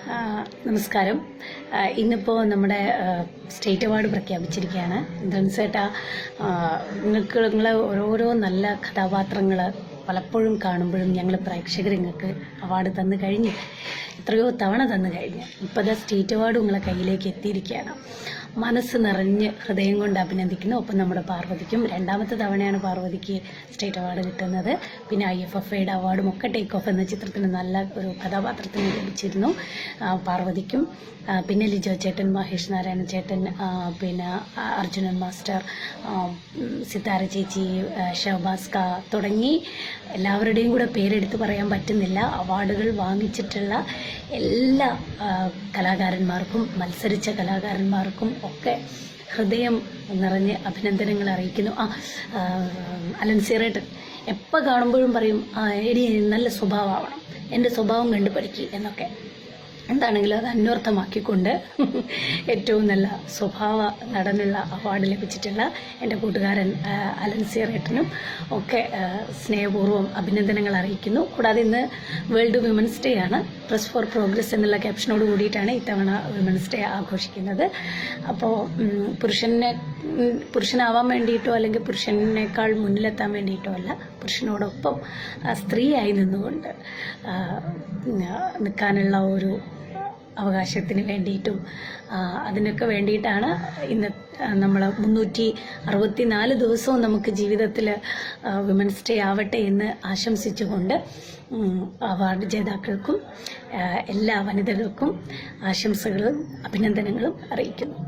നമസ്കാരം. ഇന്നിപ്പോൾ നമ്മുടെ സ്റ്റേറ്റ് അവാർഡ് പ്രഖ്യാപിച്ചിരിക്കുകയാണ്. ധൻസേട്ടാ, നിങ്ങളെ ഓരോരോ നല്ല കഥാപാത്രങ്ങൾ പലപ്പോഴും കാണുമ്പോഴും ഞങ്ങൾ പ്രേക്ഷകർ നിങ്ങൾക്ക് അവാർഡ് തന്നു കഴിഞ്ഞ് എത്രയോ തവണ തന്നു കഴിഞ്ഞ് ഇപ്പോൾ സ്റ്റേറ്റ് അവാർഡ് നിങ്ങളെ കയ്യിലേക്ക് എത്തിയിരിക്കുകയാണ്. മനസ്സ് നിറഞ്ഞ് ഹൃദയം കൊണ്ട് അഭിനന്ദിക്കുന്നു. ഒപ്പം നമ്മുടെ പാർവതിക്കും രണ്ടാമത്തെ തവണയാണ് പാർവതിക്ക് സ്റ്റേറ്റ് അവാർഡ് കിട്ടുന്നത്. പിന്നെ IFFAയുടെ അവാർഡും ഒക്കെ ടേക്ക് ഓഫ് എന്ന ചിത്രത്തിന് നല്ല ഒരു കഥാപാത്രത്തിന് ലഭിച്ചിരുന്നു പാർവതിക്കും. പിന്നെ ലിജോ ചേട്ടൻ, മഹേഷ് നാരായണൻ ചേട്ടൻ, പിന്നെ അർജുനൻ മാസ്റ്റർ, സിത്താര ചേച്ചി, ഷഹബാസ്ക തുടങ്ങി എല്ലാവരുടെയും കൂടെ പേരെടുത്ത് പറയാൻ പറ്റുന്നില്ല. അവാർഡുകൾ വാങ്ങിച്ചിട്ടുള്ള എല്ലാ കലാകാരന്മാർക്കും മത്സരിച്ച കലാകാരന്മാർക്കും ഒക്കെ ഹൃദയം നിറഞ്ഞ് അഭിനന്ദനങ്ങൾ അറിയിക്കുന്നു. അലൻസിറേട്ടൻ എപ്പോൾ കാണുമ്പോഴും പറയും, എടി നല്ല സ്വഭാവമാവണം, എൻ്റെ സ്വഭാവം കണ്ടു പഠിക്കുക എന്നൊക്കെ. എന്താണെങ്കിലും അത് അന്വർത്ഥമാക്കിക്കൊണ്ട് ഏറ്റവും നല്ല സ്വഭാവ നടനുള്ള അവാർഡ് ലഭിച്ചിട്ടുള്ള എൻ്റെ കൂട്ടുകാരൻ അലൻസിറേട്ടനും ഒക്കെ സ്നേഹപൂർവ്വം അഭിനന്ദനങ്ങൾ അറിയിക്കുന്നു. കൂടാതെ ഇന്ന് വേൾഡ് വിമൻസ് ഡേ ആണ്. പ്രസ് ഫോർ പ്രോഗ്രസ് എന്നുള്ള ക്യാപ്ഷനോട് കൂടിയിട്ടാണ് ഇത്തവണ വിമൻസ് ഡേ ആഘോഷിക്കുന്നത്. അപ്പോൾ പുരുഷനാവാൻ വേണ്ടിയിട്ടോ അല്ലെങ്കിൽ പുരുഷനേക്കാൾ മുന്നിലെത്താൻ വേണ്ടിയിട്ടോ അല്ല, പുരുഷനോടൊപ്പം സ്ത്രീയായി നിന്നുകൊണ്ട് നിൽക്കാനുള്ള ഒരു അവകാശത്തിന് വേണ്ടിയിട്ടും അതിനൊക്കെ വേണ്ടിയിട്ടാണ് ഇന്ന് നമ്മൾ 364 ദിവസവും നമുക്ക് ജീവിതത്തിൽ വിമൻസ് ഡേ ആവട്ടെ എന്ന് ആശംസിച്ചുകൊണ്ട് അവാർഡ് ജേതാക്കൾക്കും എല്ലാ വനിതകൾക്കും ആശംസകളും അഭിനന്ദനങ്ങളും അറിയിക്കുന്നു.